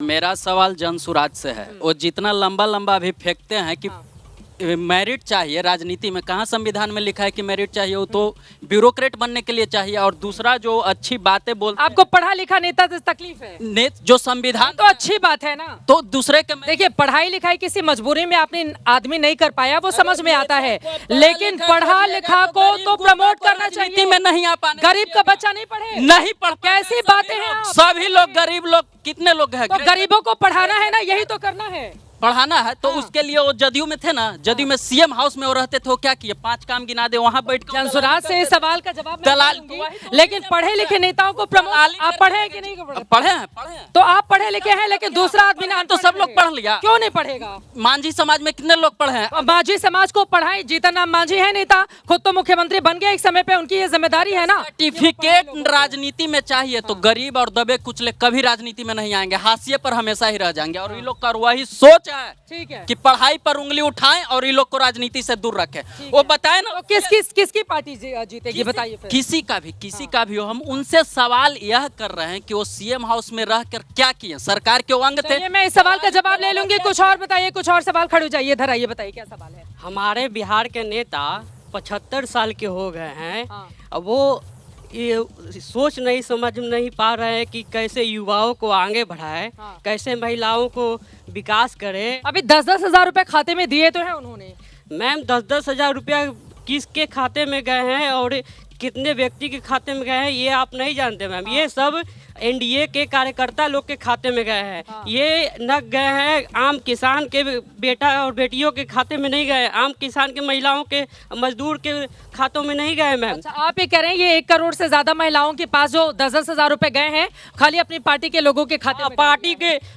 मेरा सवाल जनसुराज से है। वो जितना लंबा लंबा अभी फेंकते हैं कि मेरिट चाहिए राजनीति में, कहाँ संविधान में लिखा है कि मेरिट चाहिए? वो तो ब्यूरोक्रेट बनने के लिए चाहिए। और दूसरा जो अच्छी बातें बोलते आपको पढ़ा लिखा नेता से तकलीफ है? जो संविधान तो अच्छी बात है ना। तो दूसरे के देखिए, पढ़ाई लिखाई किसी मजबूरी में आपने आदमी नहीं कर पाया, वो समझ में आता है, लेकिन पढ़ा लिखा को तो प्रमोट करना चाहिए। में नहीं आ पाने, गरीब का बच्चा नहीं पढ़े, नहीं पढ़, कैसी बातें हैं आप? सभी लोग गरीब लोग, कितने लोग हैं? तो गरीबों को पढ़ाना है ना, यही तो करना है, पढ़ाना है। तो उसके लिए वो जदयू में थे ना, जदयू में सीएम हाउस में वो रहते थे। वो क्या किए? 5 काम गिना दे, वहाँ बैठ कर जनसुराज से इस सवाल का जवाब मैं दलाल दूंगी। लेकिन पढ़े लिखे नेताओं को प्रमोट, आप पढ़े हैं कि नहीं पढ़े? पढ़े हैं। तो आप पढ़े लिखे हैं, लेकिन दूसरा आदमी ना तो सब लोग पढ़ लिया, क्यों नहीं पढ़ेगा? मांझी समाज में कितने लोग पढ़े हैं? मांझी समाज को पढ़ाई। जीतन राम मांझी है नेता, खुद तो मुख्यमंत्री बन गए एक समय पे, उनकी ये जिम्मेदारी है ना। सर्टिफिकेट राजनीति में चाहिए तो गरीब और दबे कुचले कभी राजनीति में नहीं आएंगे, हाशिए पर हमेशा ही रह जाएंगे। और ये लोग का वही सोच है, ठीक है, कि पढ़ाई पर उंगली उठाएं और ये लोग को राजनीति से दूर रखें। वो बताए ना, तो किसकी पार्टी जीतेगी बताइए फिर? किसी का भी हो। हम उनसे सवाल यह कर रहे हैं कि वो सीएम हाउस में रहकर क्या किए, सरकार के अंग थे। मैं इस सवाल का जवाब ले लूंगी, कुछ और बताइए, कुछ और सवाल खड़े हो जाइए, इधर आइए, बताइए क्या सवाल है। हमारे बिहार के नेता 75 साल के हो गए हैं। हाँ। अब वो ये सोच नहीं समझ नहीं पा रहे हैं कि कैसे युवाओं को आगे बढ़ाए, हाँ। कैसे महिलाओं को विकास करे। अभी 10-10 हजार रुपए खाते में दिए तो है उन्होंने। मैम 10-10 हजार रुपया किसके खाते में गए हैं और कितने व्यक्ति के खाते में गए हैं ये आप नहीं जानते मैम। ये सब एनडीए के कार्यकर्ता लोग के खाते में गए हैं। ये न गए हैं आम किसान के बेटा और बेटियों के खाते में नहीं गए, आम किसान के महिलाओं के मजदूर के खातों में नहीं गए मैम। अच्छा, आप ये कह रहे हैं ये 1 करोड़ से ज्यादा महिलाओं के पास जो 10-10 हजार रुपए गए हैं, खाली अपनी पार्टी के लोगों के खाते में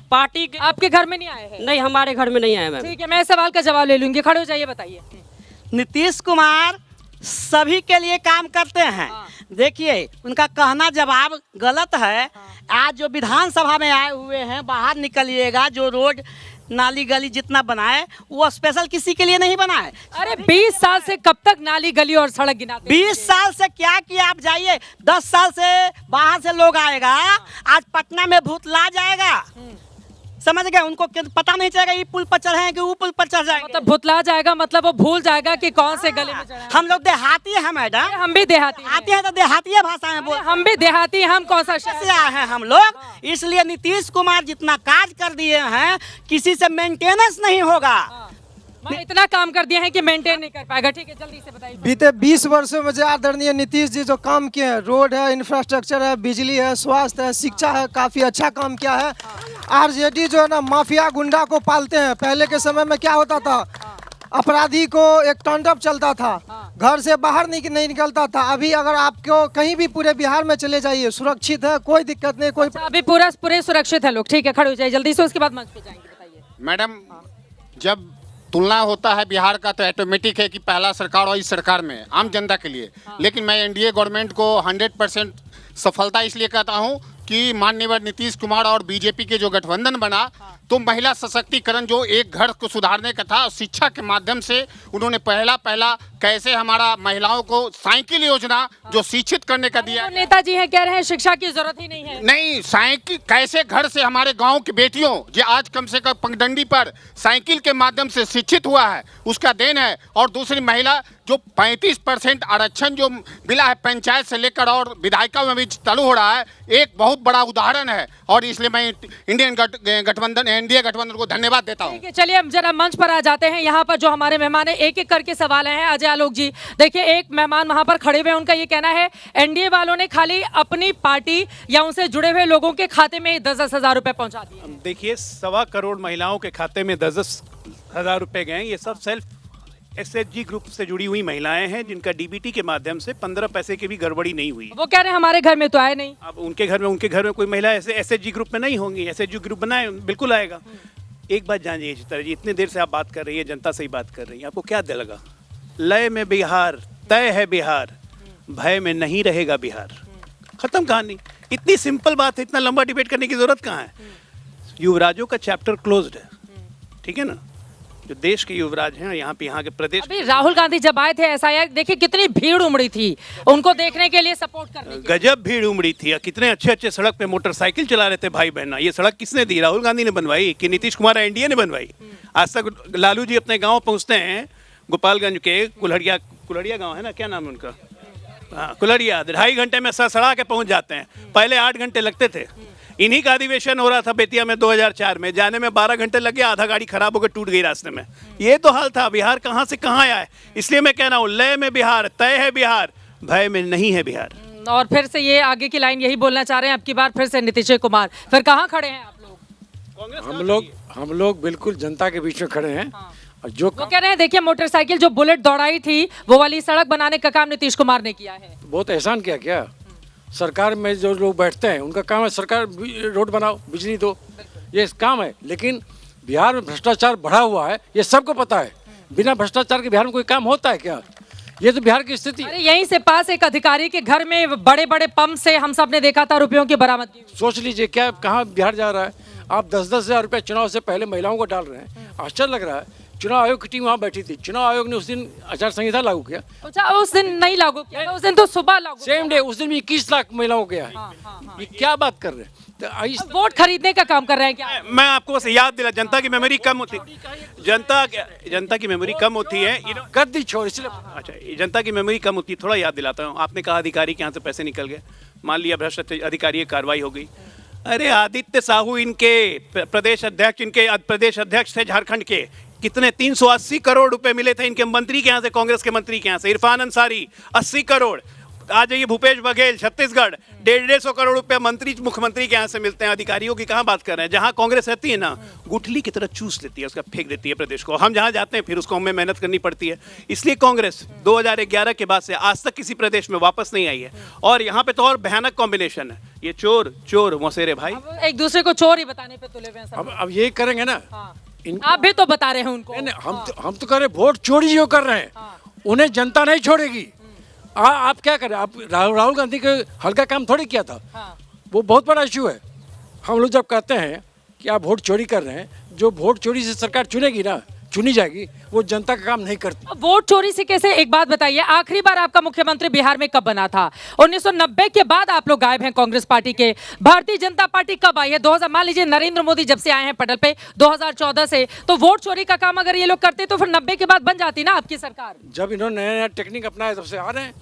पार्टी के आपके घर में नहीं आए हैं? नहीं, हमारे घर में नहीं आए मैम। ठीक है, मैं इस सवाल का जवाब ले लूंगी, खड़े हो जाइए, बताइए। नीतीश कुमार सभी के लिए काम करते हैं। देखिए, उनका कहना जवाब गलत है। आज जो विधानसभा में आए हुए हैं, बाहर निकलिएगा, जो रोड नाली गली जितना बनाए वो स्पेशल किसी के लिए नहीं बनाए। अरे 20 साल से कब तक नाली गली और सड़क गिनाते? 20 साल से क्या किया? आप जाइए, 10 साल से बाहर से लोग आएगा, आज पटना में भूतला जाएगा, समझ गए? उनको पता नहीं चलेगा ये पुल पर चढ़े कि वो पुल पर चढ़ जाएगा। मतलब भुतला जाएगा, मतलब वो भूल जाएगा कि कौन से गली में चढ़ा है। हम लोग देहाती हैं मैडम, हम भी देहाती हैं। आते हैं तो देहाती भाषा में बोल। हम भी देहाती, हम कौन सा शहर से आए हैं हम लोग, इसलिए नीतीश कुमार जितना काज कर दिए हैं किसी से मेंटेनेंस नहीं होगा। मैं इतना काम कर दिया है कि मेंटेन नहीं कर पाएगा। ठीक है, जल्दी से बताइए। बीते 20 वर्षों में जो आदरणीय नीतीश जी जो काम किए हैं, रोड है, इंफ्रास्ट्रक्चर है, बिजली है, स्वास्थ्य है, शिक्षा है, काफी अच्छा काम किया है। आरजेडी जो है ना माफिया गुंडा को पालते हैं। पहले के समय में क्या होता था, अपराधी को एक टर्नअप चलता था, घर से बाहर नहीं निकलता था। अभी अगर आपको कहीं भी पूरे बिहार में चले जाइए, सुरक्षित है, कोई दिक्कत नहीं, कोई अभी पूरे सुरक्षित है लोग। ठीक है, खड़े हो जाइए जल्दी से, उसके बाद मंच पे जाएंगे, बताइए। मैडम, जब तुलना होता है बिहार का तो ऑटोमेटिक है कि पहला सरकार और इस सरकार में आम जनता के लिए। लेकिन मैं एनडीए गवर्नमेंट को 100% सफलता इसलिए कहता हूं कि माननीय नीतीश कुमार और बीजेपी के जो गठबंधन बना, तो महिला सशक्तिकरण जो एक घर को सुधारने का था, शिक्षा के माध्यम से उन्होंने पहला कैसे हमारा महिलाओं को साइकिल योजना जो शिक्षित करने का दिया। तो नेताजी हैं कह रहे हैं शिक्षा की जरूरत ही नहीं है। नहीं, साइकिल कैसे घर से हमारे गांव की बेटियों जो आज कम से कम पगडंडी पर साइकिल के माध्यम से शिक्षित हुआ है, उसका देन है। और दूसरी महिला जो 35% आरक्षण जो मिला है पंचायत से लेकर और विधायिका में भी चालू हो रहा है, एक बहुत बड़ा उदाहरण है। और इसलिए मैं इंडियन गठबंधन एनडीए गठबंधन को धन्यवाद देता हूँ। ठीक है, चलिए हम जरा मंच पर आ जाते हैं। यहाँ पर जो हमारे मेहमान है, एक एक करके सवाल हैं। अजय आलोक जी, देखिए एक मेहमान वहाँ पर खड़े हुए हैं, उनका ये कहना है एनडीए वालों ने खाली अपनी पार्टी या उनसे जुड़े हुए लोगों के खाते में 10-10 हजार रुपए पहुँचा दिए। देखिए, 1.25 करोड़ महिलाओं के खाते में 10-10 हजार रुपए गए। ये सब सेल्फ एसएचजी ग्रुप से जुड़ी हुई महिलाएं हैं, जिनका डीबीटी के माध्यम से 15 पैसे की भी गड़बड़ी नहीं हुई। वो कह रहे हैं हमारे घर में तो आए नहीं। अब उनके घर में कोई महिला ऐसे एसएचजी ग्रुप में नहीं होंगी। एसएचजी ग्रुप बनाए, बिल्कुल आएगा। एक बात जानिए चित्रा जी, इतनी देर से आप बात कर रही है, जनता से ही बात कर रही है, आपको क्या लगा? लय में बिहार तय है बिहार, भय में नहीं रहेगा बिहार। खत्म कहानी। इतनी सिंपल बात है, इतना लंबा डिबेट करने की जरूरत कहाँ है? युवराजों का चैप्टर क्लोज्ड है, ठीक है ना? जो देश के युवराज हैं, यहाँ के प्रदेश अभी राहुल गांधी जब आए थे एसआईआर, देखिए कितनी भीड़ उमड़ी थी उनको देखने के लिए, सपोर्ट करने के लिए। गजब भीड़ उमड़ी थी। कितने अच्छे अच्छे सड़क पे मोटरसाइकिल चला रहे थे भाई बहना। ये सड़क किसने दी? राहुल गांधी ने बनवाई कि नीतीश कुमार एनडीए ने बनवाई? आज तक लालू जी अपने गाँव पहुँचते हैं, गोपालगंज के कुल्हड़िया गाँव है ना, क्या नाम है उनका, हाँ कुल्हड़िया, 2.5 घंटे में सड़सड़ा के पहुँच जाते हैं। पहले 8 घंटे लगते थे। इन्हीं का अधिवेशन हो रहा था बेतिया में 2004 में, जाने में 12 घंटे लगे, आधा गाड़ी खराब होकर टूट गई रास्ते में। ये तो हाल था। बिहार कहाँ से कहाँ आया है। इसलिए मैं कह रहा हूँ, लय में बिहार, तय है बिहार, भय में नहीं है बिहार। और फिर से ये आगे की लाइन यही बोलना चाह रहे हैं, अब की बार फिर से नीतीश कुमार, फिर कहाँ खड़े हैं आप लोग? हम लोग बिल्कुल जनता के बीच में खड़े हैं। और जो वो कह रहे हैं देखिए मोटरसाइकिल जो बुलेट दौड़ाई थी वो वाली सड़क बनाने का काम नीतीश कुमार ने किया है। बहुत एहसान किया क्या? सरकार में जो लोग बैठते हैं उनका काम है सरकार रोड बनाओ, बिजली दो, ये काम है। लेकिन बिहार में भ्रष्टाचार बढ़ा हुआ है, ये सबको पता है। बिना भ्रष्टाचार के बिहार में कोई काम होता है क्या? ये तो बिहार की स्थिति। अरे यहीं से पास एक अधिकारी के घर में बड़े बड़े पंप से हम सब ने देखा था रुपयों की बरामदगी। सोच लीजिए क्या कहाँ बिहार जा रहा है। आप 10-10 हज़ार रुपये चुनाव से पहले महिलाओं को डाल रहे हैं। आश्चर्य लग रहा है। चुनाव आयोग की टीम वहाँ बैठी थी, चुनाव आयोग ने उस दिन आचार संहिता लागू किया। अच्छा, उस दिन नहीं लागू किया, उस दिन तो सुबह लागू सेम डे, उस दिन भी 21 लाख महिलाओं को गया है। ये क्या बात कर रहे हैं? तो वोट खरीदने का काम कर रहे हैं क्या? मैं आपको बस याद दिला, जनता की मेमोरी कम होती, जनता की मेमोरी कम होती है। गद्दी छोड़ इसलिए। अच्छा, जनता की मेमोरी कम होती है, थोड़ा याद दिलाता हूँ। आपने कहा अधिकारी के यहाँ से पैसे निकल गए, मान लिया भ्रष्ट अधिकारी की कार्रवाई हो गई। अरे आदित्य साहू इनके प्रदेश अध्यक्ष थे झारखंड के, कितने 380 करोड़ रुपए मिले थे इनके मंत्री के यहाँ से, कांग्रेस के मंत्री के यहाँ से। इरफान अंसारी 80 करोड़। आ जाइए भूपेश बघेल छत्तीसगढ़ 150 करोड़ रुपए मंत्री मुख्यमंत्री के यहाँ से मिलते हैं। अधिकारियों की कहाँ बात कर रहे हैं? जहाँ कांग्रेस रहती है ना, गुठली की तरह चूस लेती है, उसका फेंक देती है प्रदेश को। हम जहाँ जाते हैं फिर उसको हमें मेहनत करनी पड़ती है। इसलिए कांग्रेस 2011 के बाद से आज तक किसी प्रदेश में वापस नहीं आई है। और यहाँ पे तो और भयानक कॉम्बिनेशन है, ये चोर मौसेरे भाई एक दूसरे को चोर ही बताने पे तुले हुए हैं सब। अब ये करेंगे ना। आप भी तो बता रहे हैं उनको। हम तो कह रहे वोट चोरी जो कर रहे हैं उन्हें जनता नहीं छोड़ेगी। आप क्या करें? आप राहुल गांधी के हल्का काम थोड़ी किया था। वो बहुत बड़ा इशू है। हम लोग जब कहते हैं कि आप वोट चोरी कर रहे हैं, जो वोट चोरी से सरकार चुनी जाएगी, वो जनता का काम नहीं करती। वोट चोरी से कैसे? एक बात बताइए, आखिरी बार आपका मुख्यमंत्री बिहार में कब बना था? 1990 के बाद आप लोग गायब हैं कांग्रेस पार्टी के। भारतीय जनता पार्टी कब आई है? 2000, मान लीजिए नरेंद्र मोदी जब से आए हैं पटल पे 2014 से, तो वोट चोरी का काम अगर ये लोग करते तो फिर 90 के बाद बन जाती ना आपकी सरकार। जब इन्होंने नया टेक्निक अपनाया तब से आ रहे हैं।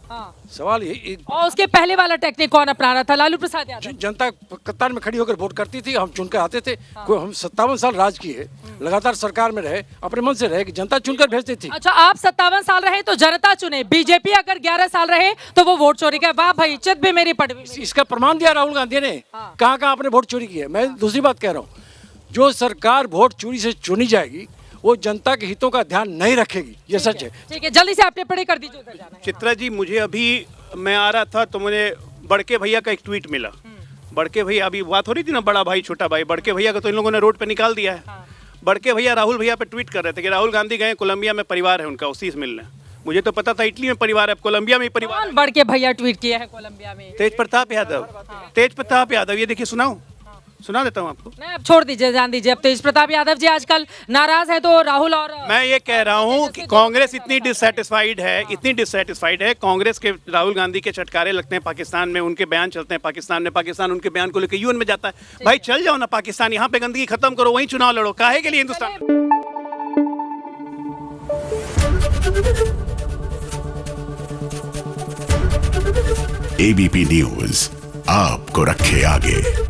सवाल ये और उसके पहले वाला टेक्निक कौन अपना रहा था? लालू प्रसाद यादव। जनता कतार में खड़ी होकर वोट करती थी, हम चुनकर आते थे। हम 57 साल राज किए, लगातार सरकार में रहे, अपने मन से रहे कि जनता चुनकर भेजती थी। अच्छा, आप 57 साल रहे तो जनता चुने। बीजेपी अगर 11 साल रहे तो वो वोट चोरी का। वाह भाई, इज्जत भी मेरी पड़ गई। इसका प्रमाण दिया राहुल गांधी ने। कहाँ आपने वोट चोरी की है? मैं दूसरी बात कह रहा हूँ, जो सरकार वोट चोरी से चुनी जाएगी वो जनता के हितों का ध्यान नहीं रखेगी। ये सच है। ठीक है, जल्दी से आप टिप्पणी कर दीजिए, उधर जाना है। चित्रा जी, मुझे अभी मैं आ रहा था तो मुझे बड़के भैया का एक ट्वीट मिला। बड़के भैया, अभी बात हो रही थी ना बड़ा भाई छोटा भाई, बड़के भैया को तो इन लोगों ने रोड पे निकाल दिया है। बड़के भैया राहुल भैया पे ट्वीट कर रहे थे कि राहुल गांधी गए कोलंबिया में, परिवार है उनका, उसी से मिलने। मुझे तो पता था इटली में परिवार है, कोलंबिया में परिवार। कौन बड़के भैया ट्वीट किया है कोलंबिया में? तेज प्रताप यादव। ये देखिए, सुना देता हूँ आपको। नहीं, अब छोड़ दीजिए, जान दीजिए। अब तेज प्रताप यादव जी आजकल नाराज है तो राहुल और मैं ये कह रहा हूँ कि कांग्रेस इतनी डिससेटिस्फाइड है कांग्रेस के। राहुल गांधी के चटकारे लगते हैं पाकिस्तान में, उनके बयान चलते हैं पाकिस्तान में, पाकिस्तान उनके बयान को लेकर यूएन में जाता है। भाई चल जाओ ना पाकिस्तान, यहाँ पे गंदगी खत्म करो, वहीं चुनाव लड़ो। काहे के लिए हिंदुस्तान? एबीपी न्यूज आपको रखे आगे।